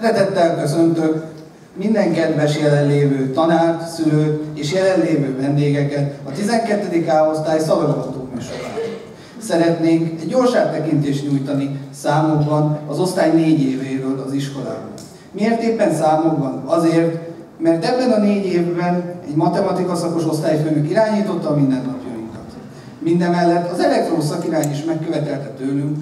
Szeretettel köszöntök minden kedves jelenlévő tanárt, szülőt és jelenlévő vendégeket a 12. A-osztály szavazgató műsorán. Szeretnénk egy gyors áttekintést nyújtani számokban az osztály 4 évéről az iskolában. Miért éppen számokban? Azért, mert ebben a 4 évben egy matematika szakos osztályfőnök irányította a mindennapjainkat. Mindemellett az elektroszakirány is megkövetelte tőlünk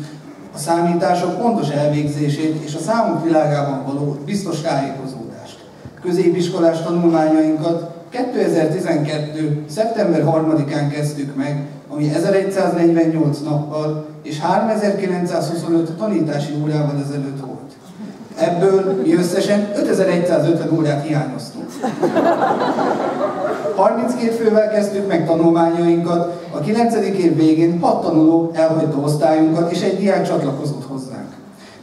a számítások pontos elvégzését és a számok világában való biztos tájékozódást. Középiskolás tanulmányainkat 2012. szeptember 3-án kezdtük meg, ami 1148 nappal és 3925 tanítási órával ezelőtt volt. Ebből mi összesen 5150 órát hiányoztunk. 32 fővel kezdtük meg tanulmányainkat, a 9. év végén 6 tanuló elhagyta osztályunkat, és egy diák csatlakozott hozzánk.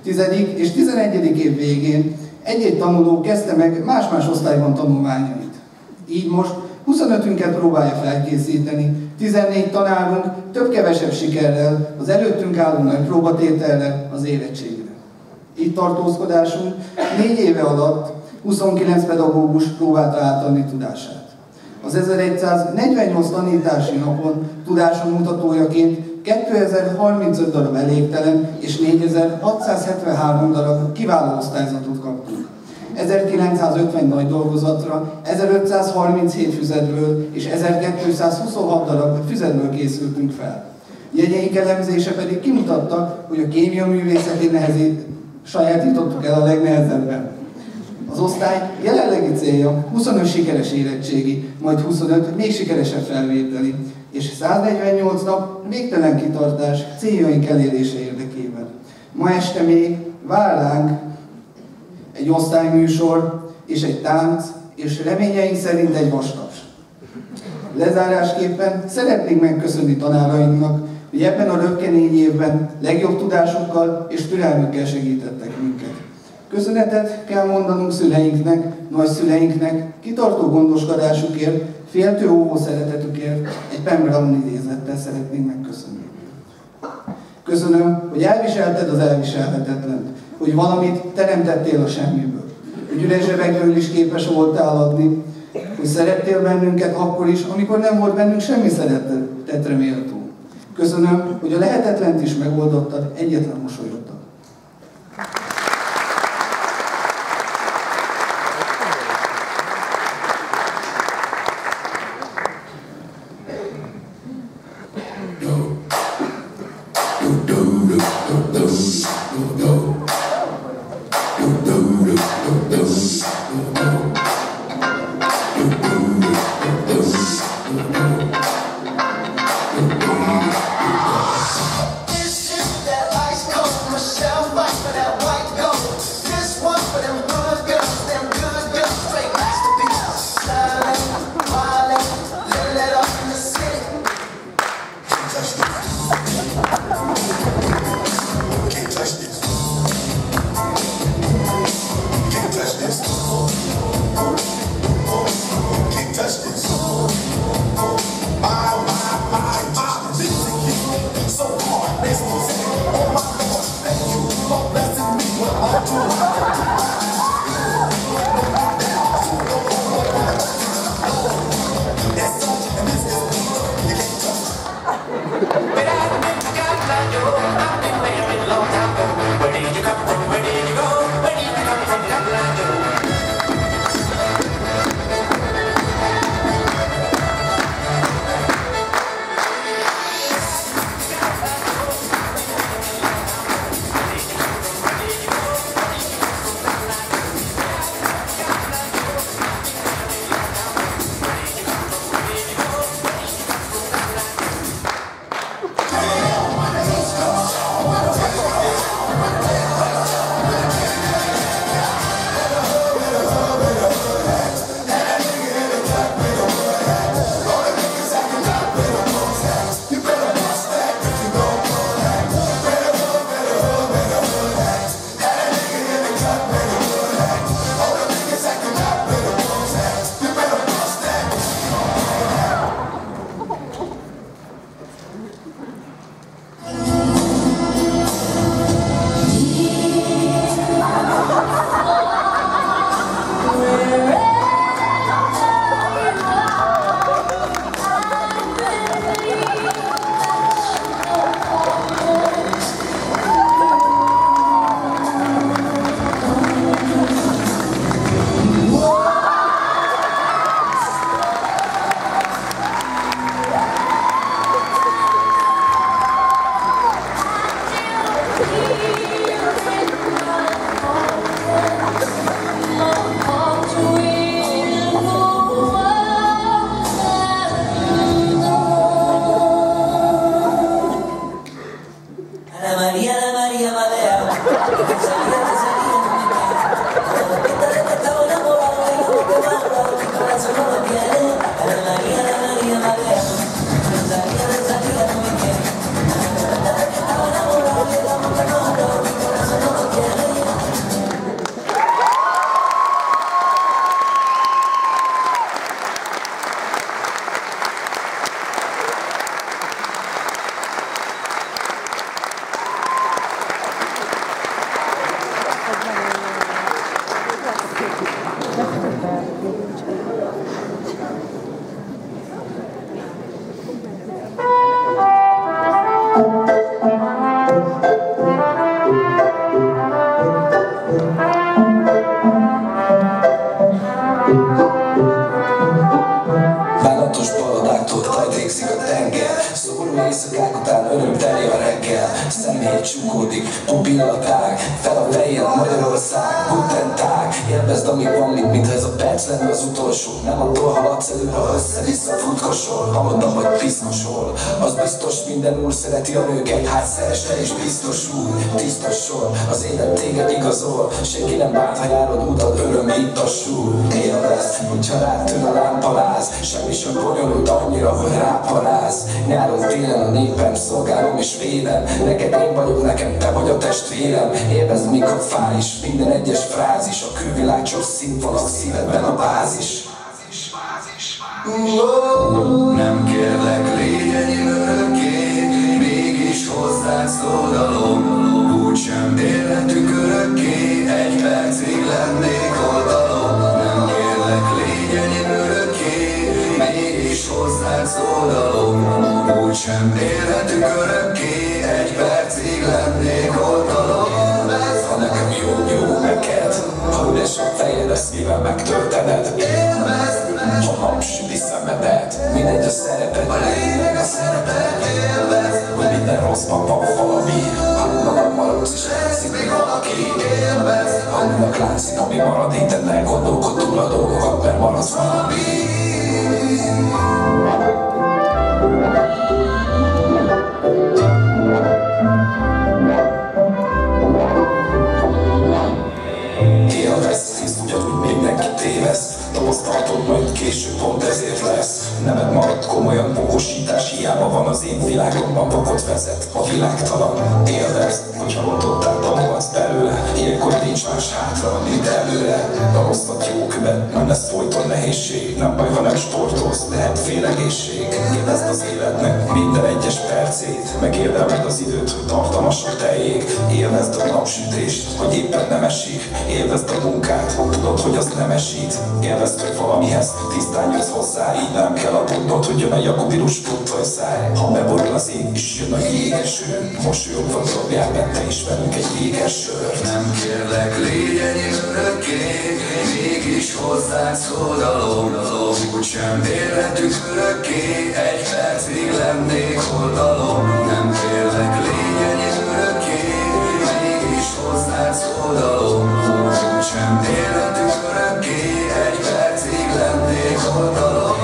10. és 11. év végén egy-egy tanuló kezdte meg más-más osztályban tanulmányait. Így most 25-ünket próbálja felkészíteni, 14 tanárunk több-kevesebb sikerrel az előttünk álló nagy próbatételre, az érettségre. Itt tartózkodásunk 4 éve alatt 29 pedagógus próbálta átadni tudását. Az 1148 tanítási napon tudásom mutatójaként 2035 darab elégtelen és 4673 darab kiváló osztályzatot kaptunk. 1950 nagy dolgozatra, 1537 füzetből és 1226 darab füzetből készültünk fel. Jegyeink elemzése pedig kimutatta, hogy a kémia művészeti nehezét sajátítottuk el a legnehezebben. Az osztály jelenlegi célja 25 sikeres érettségi, majd 25 még sikeresebb felvételi, és 148 nap végtelen kitartás céljaink elérése érdekében. Ma este még vár ránk egy osztályműsor és egy tánc, és reményeink szerint egy vastaps. Lezárásképpen szeretnénk megköszönni tanárainknak, hogy ebben a röpke 4 évben legjobb tudásukkal és türelmükkel segítettek minket. Köszönetet kell mondanunk szüleinknek, nagyszüleinknek, kitartó gondoskodásukért, féltő óvó szeretetükért, egy Pen Brown idézettel szeretnénk megköszönni. Köszönöm, hogy elviselted az elviselhetetlent, hogy valamit teremtettél a semmiből, hogy üres zsebekből is képes voltál adni, hogy szerettél bennünket akkor is, amikor nem volt bennünk semmi szeretetre méltó. Köszönöm, hogy a lehetetlent is megoldottad egyetlen mosolyoddal. Éjszakák után örömteli a reggel, szemhéj csukódik, pupillatág, fel a fején Magyarország, Guten Tag. Élvezd, amíg van, mintha ez a perc lenne az utolsó. Nem attól haladsz előre, ha össze-vissza futkosol. Hallottam, hogy piszkosol, az biztos minden úr szereti a nőket. Hát szeress te is biztos úr, tisztos sor, az élet téged igazol. Senki nem bánt, ha járod utad, öröm itt a súr. Élvezd, hogyha rád tűn a lámpaláz, semmi sem bonyolult annyira, hogy ráparáz. Nyáron, télen a népem szolgálom és védem. Neked én vagyok, nekem te vagy a testvérem. Élvezd, mikor fáj is minden egyes frázis. A külvilág csak színfalak, szívedben a bázis. Nem kérlek, légy enyém örökké, mégis hozzád szódalom. Úgysem élhetünk örökké, egy percig lennék oldalom. Nem kérlek, légy enyém örökké, mégis hozzád szódalom. Úgysem élhetünk örökké, egy percig lennék oldalom. Ha nekem jó neked, ha üres a fejed, ezt mivel megtöltened. Ha napsüti szemedet, mindegy a szereped, a lényeg a szereped. Élvezd, hogy minden rosszban van valami. Hangnak maradsz és elszik még valaki. Élvezd, hangnak látszik, ami marad, itt ne gondolkod túl a dolgokat, mert maradsz valami. Élvezd, hisz ugyanúgy mindenki téveszt. Tapasztalatod majd később pont ezért lesz. Nemed maradt komolyan, okosítás hiába van az én világomban, vakot vezet a világtalan. Élvezd, hogyha mondottál, tanulsz belőle. Ilyenkor nincs más hátra, mint előre. A rosszat jó követ, nem lesz folyton nehézség. Nem baj, ha nem sportolsz, lehet félegészség. Élvezd az életnek minden egyes percét. Megérdemeld az időt, hogy tartalmas a tejék. Élvezd a napsütést, hogy éppen nem esik. Élvezd a munkát, tudod, hogy az nem esít. Élvezd, hogy valamihez tisztán jössz hozzá. Így nem kell aggódnod, hogy jön a jakobirus száj. Ha beborul az ég, is jön a jégeső. Mosolyogva dobjál be te is velünk egy jéges sört. Nem kérlek, légy enyém örökké, mégis hozzád szódalom. Úgysem élhetünk örökké, egy percig lennék oldalom. Nem kérlek, légy enyém örökké, mégis hozzád szódalom. Úgysem élhetünk örökké, egy percig lennék oldalom.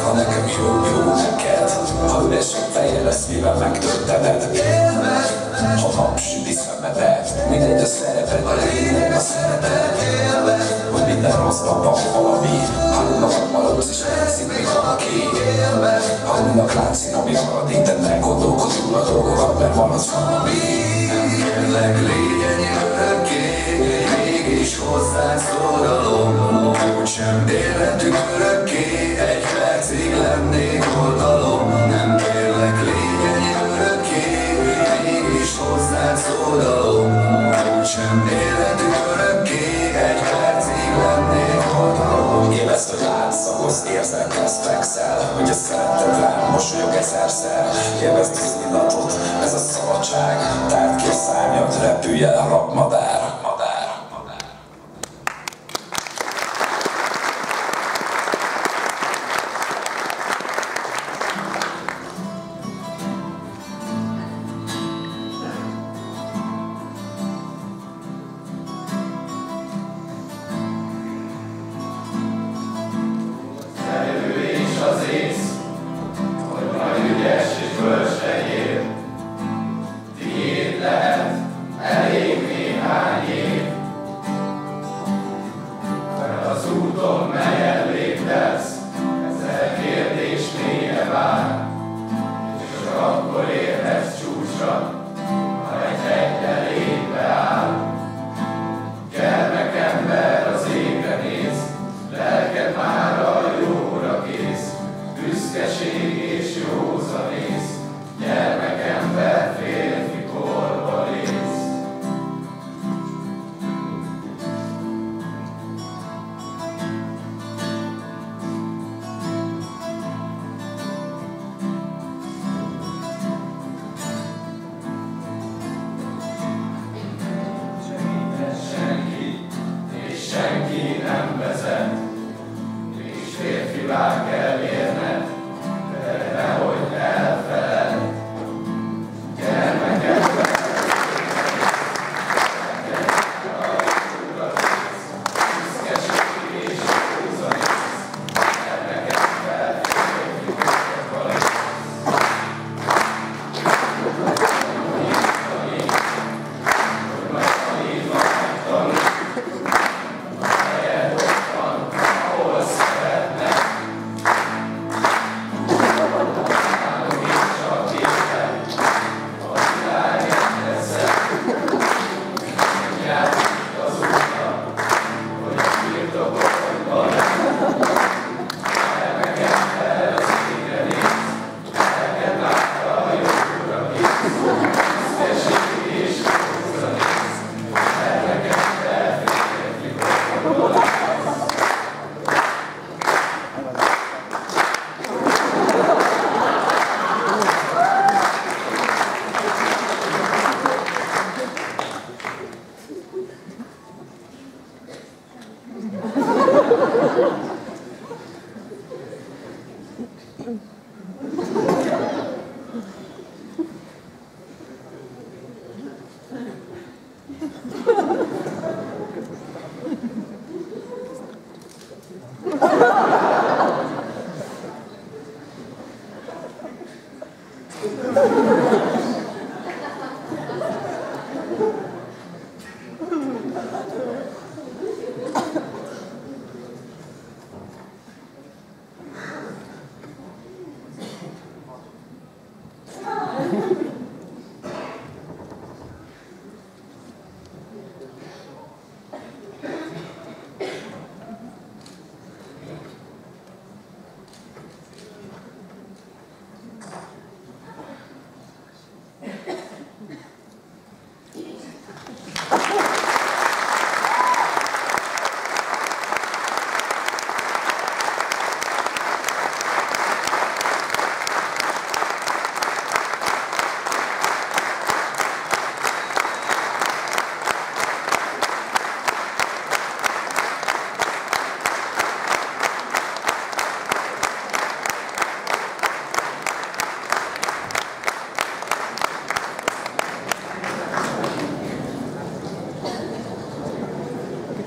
Ha nekem jó neked, ha üres a fejed, lesz mivel megtöltened. Ha napsüti szemedet, mindegy a szereped, a lényeg a szereped. Hogy minden rosszban van valami. Hangnak maradsz és elszik még valaki. Hangnak látszik, ami marad, itt ne gondolkod túl a dolgokat, mert van az valami. Nem kérlek, légy enyém örökké, mégis hozzád szódalom. Úgysem élhetünk örökké, egy percig lennék oldalom. Nem kérlek, légy enyém örökké, mégis hozzád szódalom. Úgysem élhetünk örökké, egy percig lennék oldalom. Élvezd, hogy átszagolsz, érzel, kezd fekszel, hogy a szeretted rám mosolyog ezerszer. Élvezd az illatot, ez a szabadság, tárd ki a szárnyad, repülj el a rabmadár. Tiéd lehet, elég még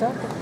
tartok?